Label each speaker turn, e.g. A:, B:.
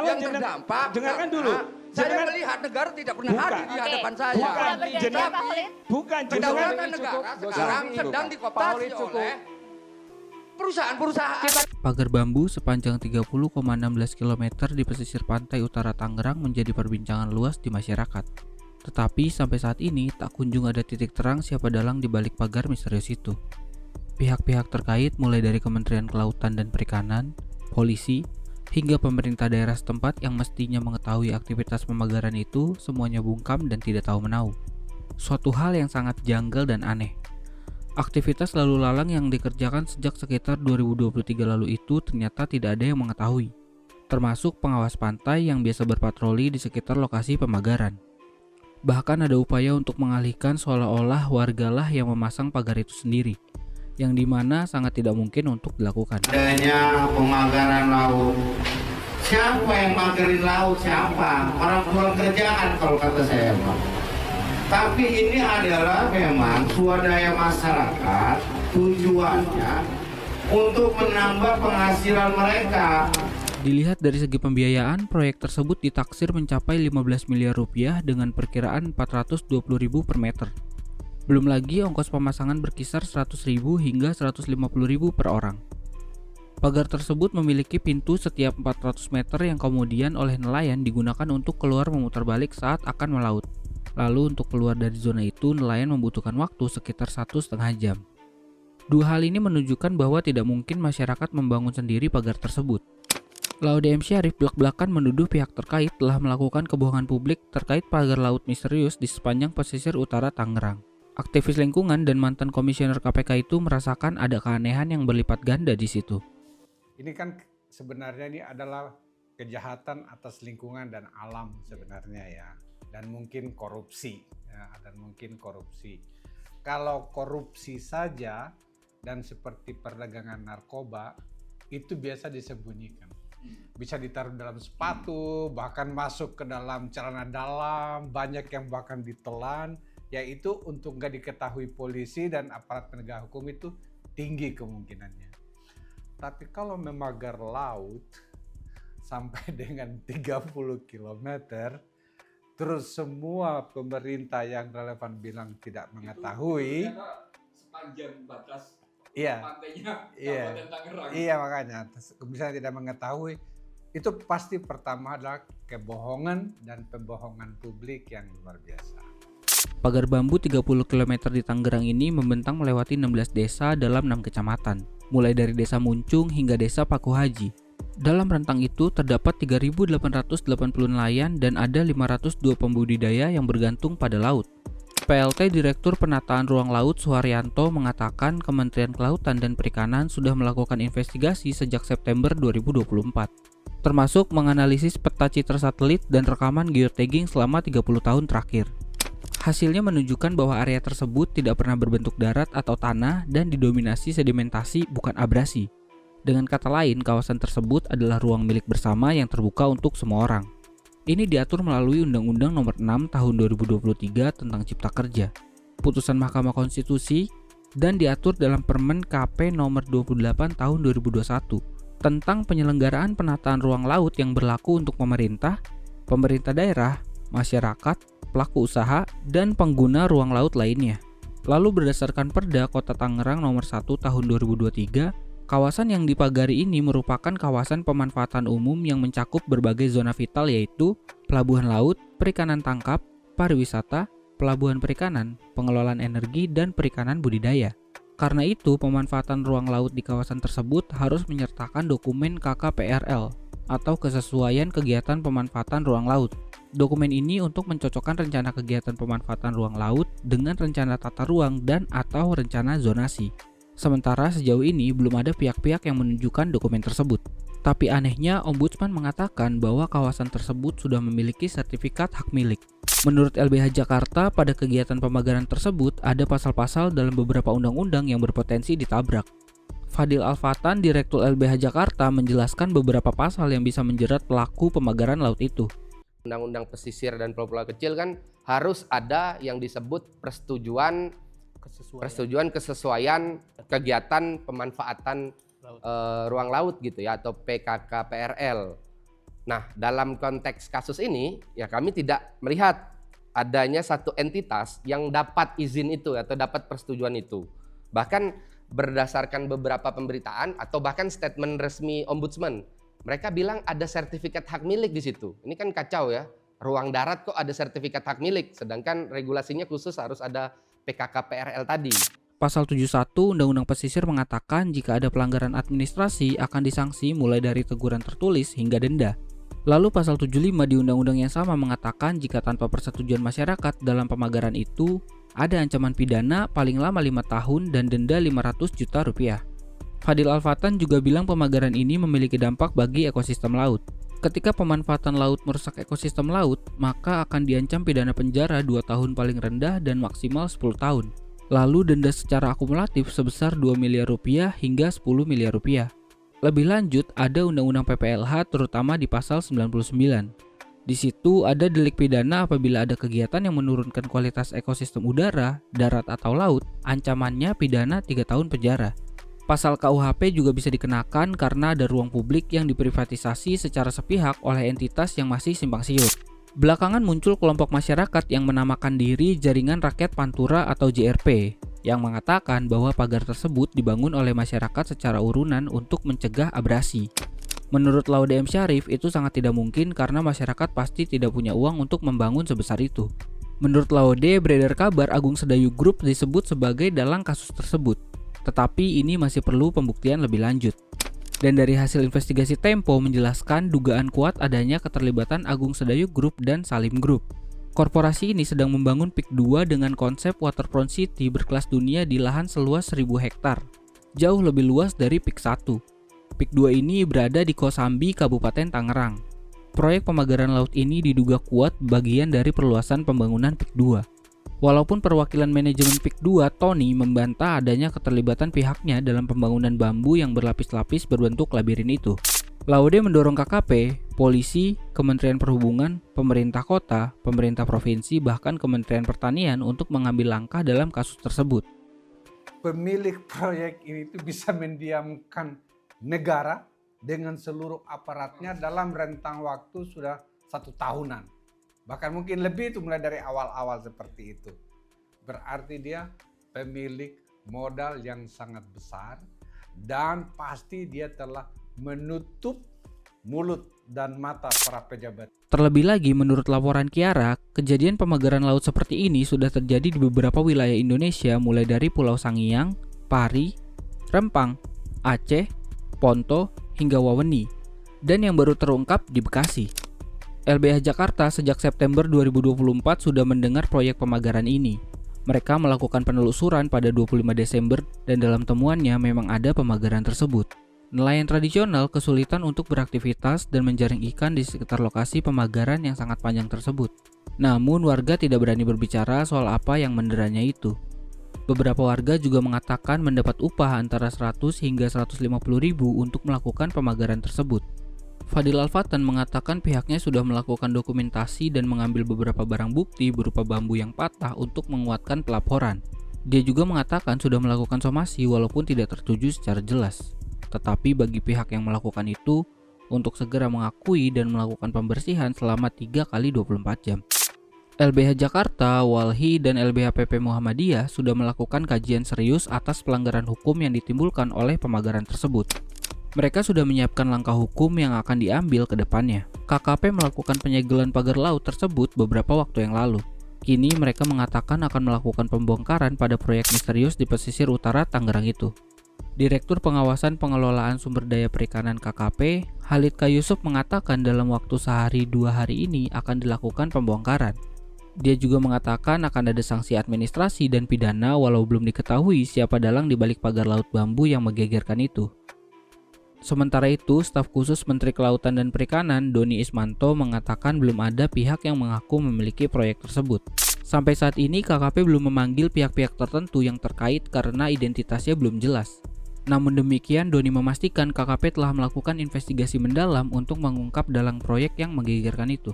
A: yang terdampak.
B: Dengarkan dulu.
A: Saya melihat negara tidak pernah hadir di hadapan saya.
B: Bukan
A: kedaulatan negara sekarang sedang dikooptasi oleh perusahaan-perusahaan.
C: Pagar bambu sepanjang 30,16 km di pesisir pantai utara Tangerang menjadi perbincangan luas di masyarakat. Tetapi sampai saat ini tak kunjung ada titik terang siapa dalang di balik pagar misterius itu. Pihak-pihak terkait mulai dari Kementerian Kelautan dan Perikanan, polisi, hingga pemerintah daerah setempat yang mestinya mengetahui aktivitas pemagaran itu semuanya bungkam dan tidak tahu menahu. Suatu hal yang sangat janggal dan aneh. Aktivitas lalu lalang yang dikerjakan sejak sekitar 2023 lalu itu ternyata tidak ada yang mengetahui, termasuk pengawas pantai yang biasa berpatroli di sekitar lokasi pemagaran. Bahkan ada upaya untuk mengalihkan seolah-olah wargalah yang memasang pagar itu sendiri, yang dimana sangat tidak mungkin untuk dilakukan.
D: Adanya pemagaran laut, siapa yang magarin laut? Siapa? Orang pulang kerjaan kalau kata saya, Pak. Tapi ini adalah memang swadaya masyarakat, tujuannya untuk menambah penghasilan mereka.
C: Dilihat dari segi pembiayaan, proyek tersebut ditaksir mencapai 15 miliar rupiah dengan perkiraan 420.000 per meter. Belum lagi ongkos pemasangan berkisar 100.000 hingga 150.000 per orang. Pagar tersebut memiliki pintu setiap 400 meter yang kemudian oleh nelayan digunakan untuk keluar memutar balik saat akan melaut. Lalu untuk keluar dari zona itu nelayan membutuhkan waktu sekitar 1,5 jam. Dua hal ini menunjukkan bahwa tidak mungkin masyarakat membangun sendiri pagar tersebut. Laude M. Syarif belak-belakan menuduh pihak terkait telah melakukan kebohongan publik terkait pagar laut misterius di sepanjang pesisir utara Tangerang. Aktivis lingkungan dan mantan komisioner KPK itu merasakan ada keanehan yang berlipat ganda di situ.
E: Ini kan sebenarnya ini adalah kejahatan atas lingkungan dan alam sebenarnya ya. Dan mungkin korupsi ya, dan mungkin korupsi. Kalau korupsi saja dan seperti perdagangan narkoba itu biasa disembunyikan. Bisa ditaruh dalam sepatu, bahkan masuk ke dalam celana dalam, banyak yang bahkan ditelan, yaitu untuk nggak diketahui polisi dan aparat penegak hukum itu tinggi kemungkinannya. Tapi kalau memagar laut sampai dengan 30 km, terus semua pemerintah yang relevan bilang tidak mengetahui.
F: Sepanjang batas
E: iya,
F: pantainya
E: Kabupaten
F: Tangerang.
E: Iya makanya, misalnya tidak mengetahui, itu pasti pertama adalah kebohongan dan pembohongan publik yang luar biasa.
C: Pagar bambu 30 km di Tangerang ini membentang melewati 16 desa dalam 6 kecamatan, mulai dari desa Muncung hingga desa Paku Haji. Dalam rentang itu terdapat 3.880 nelayan dan ada 502 pembudidaya yang bergantung pada laut. PLT Direktur Penataan Ruang Laut Suharyanto mengatakan Kementerian Kelautan dan Perikanan sudah melakukan investigasi sejak September 2024, termasuk menganalisis peta citra satelit dan rekaman geotagging selama 30 tahun terakhir. Hasilnya menunjukkan bahwa area tersebut tidak pernah berbentuk darat atau tanah dan didominasi sedimentasi bukan abrasi. Dengan kata lain, kawasan tersebut adalah ruang milik bersama yang terbuka untuk semua orang. Ini diatur melalui Undang-Undang Nomor 6 Tahun 2023 tentang Cipta Kerja, Putusan Mahkamah Konstitusi, dan diatur dalam Permen KP Nomor 28 Tahun 2021 tentang penyelenggaraan penataan ruang laut yang berlaku untuk pemerintah, pemerintah daerah, masyarakat, pelaku usaha, dan pengguna ruang laut lainnya. Lalu berdasarkan Perda Kota Tangerang Nomor 1 Tahun 2023, kawasan yang dipagari ini merupakan kawasan pemanfaatan umum yang mencakup berbagai zona vital yaitu pelabuhan laut, perikanan tangkap, pariwisata, pelabuhan perikanan, pengelolaan energi, dan perikanan budidaya. Karena itu, pemanfaatan ruang laut di kawasan tersebut harus menyertakan dokumen KKPRL atau kesesuaian kegiatan pemanfaatan ruang laut. Dokumen ini untuk mencocokkan rencana kegiatan pemanfaatan ruang laut dengan rencana tata ruang dan atau rencana zonasi. Sementara sejauh ini belum ada pihak-pihak yang menunjukkan dokumen tersebut. Tapi anehnya, Ombudsman mengatakan bahwa kawasan tersebut sudah memiliki sertifikat hak milik. Menurut LBH Jakarta, pada kegiatan pemagaran tersebut ada pasal-pasal dalam beberapa undang-undang yang berpotensi ditabrak. Fadil Alfatan, Direktur LBH Jakarta, menjelaskan beberapa pasal yang bisa menjerat pelaku pemagaran laut itu.
A: Undang-undang pesisir dan pulau-pulau kecil kan harus ada yang disebut persetujuan kesesuaian kegiatan pemanfaatan ruang laut gitu ya, atau PKKPRL. Nah, dalam konteks kasus ini, ya kami tidak melihat adanya satu entitas yang dapat izin itu atau dapat persetujuan itu. Bahkan berdasarkan beberapa pemberitaan atau bahkan statement resmi Ombudsman, mereka bilang ada sertifikat hak milik di situ. Ini kan kacau ya. Ruang darat kok ada sertifikat hak milik, sedangkan regulasinya khusus harus ada PKK-PRL tadi.
C: Pasal 71 Undang-Undang Pesisir mengatakan jika ada pelanggaran administrasi akan disanksi mulai dari teguran tertulis hingga denda. Lalu pasal 75 di undang-undang yang sama mengatakan jika tanpa persetujuan masyarakat dalam pemagaran itu ada ancaman pidana paling lama 5 tahun dan denda 500 juta rupiah. Fadil Al-Fatan juga bilang pemagaran ini memiliki dampak bagi ekosistem laut. Ketika pemanfaatan laut merusak ekosistem laut, maka akan diancam pidana penjara 2 tahun paling rendah dan maksimal 10 tahun. Lalu denda secara akumulatif sebesar 2 miliar rupiah hingga 10 miliar rupiah. Lebih lanjut, ada Undang-Undang PPLH terutama di pasal 99. Di situ ada delik pidana apabila ada kegiatan yang menurunkan kualitas ekosistem udara, darat atau laut, ancamannya pidana 3 tahun penjara. Pasal KUHP juga bisa dikenakan karena ada ruang publik yang diprivatisasi secara sepihak oleh entitas yang masih simpang siur. Belakangan muncul kelompok masyarakat yang menamakan diri Jaringan Rakyat Pantura atau JRP yang mengatakan bahwa pagar tersebut dibangun oleh masyarakat secara urunan untuk mencegah abrasi. Menurut Laude M. Syarif, itu sangat tidak mungkin karena masyarakat pasti tidak punya uang untuk membangun sebesar itu. Menurut Laude, beredar kabar Agung Sedayu Group disebut sebagai dalang kasus tersebut, tetapi ini masih perlu pembuktian lebih lanjut. Dan dari hasil investigasi Tempo menjelaskan dugaan kuat adanya keterlibatan Agung Sedayu Group dan Salim Group. Korporasi ini sedang membangun PIK 2 dengan konsep waterfront city berkelas dunia di lahan seluas 1000 hektar, jauh lebih luas dari PIK 1. PIK 2 ini berada di Kosambi, Kabupaten Tangerang. Proyek pemagaran laut ini diduga kuat bagian dari perluasan pembangunan PIK 2. Walaupun perwakilan manajemen PIK 2, Tony, membantah adanya keterlibatan pihaknya dalam pembangunan bambu yang berlapis-lapis berbentuk labirin itu. Laude mendorong KKP, polisi, Kementerian Perhubungan, pemerintah kota, pemerintah provinsi, bahkan Kementerian Pertanian untuk mengambil langkah dalam kasus tersebut.
E: Pemilik proyek ini itu bisa mendiamkan negara dengan seluruh aparatnya dalam rentang waktu sudah 1 tahunan. Bahkan mungkin lebih itu mulai dari awal-awal seperti itu. Berarti dia pemilik modal yang sangat besar dan pasti dia telah menutup mulut dan mata para pejabat.
C: Terlebih lagi menurut laporan Kiara, kejadian pemagaran laut seperti ini sudah terjadi di beberapa wilayah Indonesia mulai dari Pulau Sangiang, Pari, Rempang, Aceh, Ponto, hingga Wawenni. Dan yang baru terungkap di Bekasi. LBH Jakarta sejak September 2024 sudah mendengar proyek pemagaran ini. Mereka melakukan penelusuran pada 25 Desember dan dalam temuannya memang ada pemagaran tersebut. Nelayan tradisional kesulitan untuk beraktivitas dan menjaring ikan di sekitar lokasi pemagaran yang sangat panjang tersebut. Namun warga tidak berani berbicara soal apa yang menderanya itu. Beberapa warga juga mengatakan mendapat upah antara 100 hingga 150 ribu untuk melakukan pemagaran tersebut. Fadil Al-Fatan mengatakan pihaknya sudah melakukan dokumentasi dan mengambil beberapa barang bukti berupa bambu yang patah untuk menguatkan pelaporan. Dia juga mengatakan sudah melakukan somasi walaupun tidak tertuju secara jelas. Tetapi bagi pihak yang melakukan itu, untuk segera mengakui dan melakukan pembersihan selama 3 kali 24 jam. LBH Jakarta, Walhi, dan LBH PP Muhammadiyah sudah melakukan kajian serius atas pelanggaran hukum yang ditimbulkan oleh pemagaran tersebut. Mereka sudah menyiapkan langkah hukum yang akan diambil ke depannya. KKP melakukan penyegelan pagar laut tersebut beberapa waktu yang lalu. Kini mereka mengatakan akan melakukan pembongkaran pada proyek misterius di pesisir utara Tangerang itu. Direktur Pengawasan Pengelolaan Sumber Daya Perikanan KKP, Halid K. Yusuf mengatakan dalam waktu sehari 2 hari ini akan dilakukan pembongkaran. Dia juga mengatakan akan ada sanksi administrasi dan pidana walau belum diketahui siapa dalang di balik pagar laut bambu yang menggegerkan itu. Sementara itu, staf khusus Menteri Kelautan dan Perikanan, Doni Ismanto, mengatakan belum ada pihak yang mengaku memiliki proyek tersebut. Sampai saat ini, KKP belum memanggil pihak-pihak tertentu yang terkait karena identitasnya belum jelas. Namun demikian, Doni memastikan KKP telah melakukan investigasi mendalam untuk mengungkap dalang proyek yang menggegerkan itu.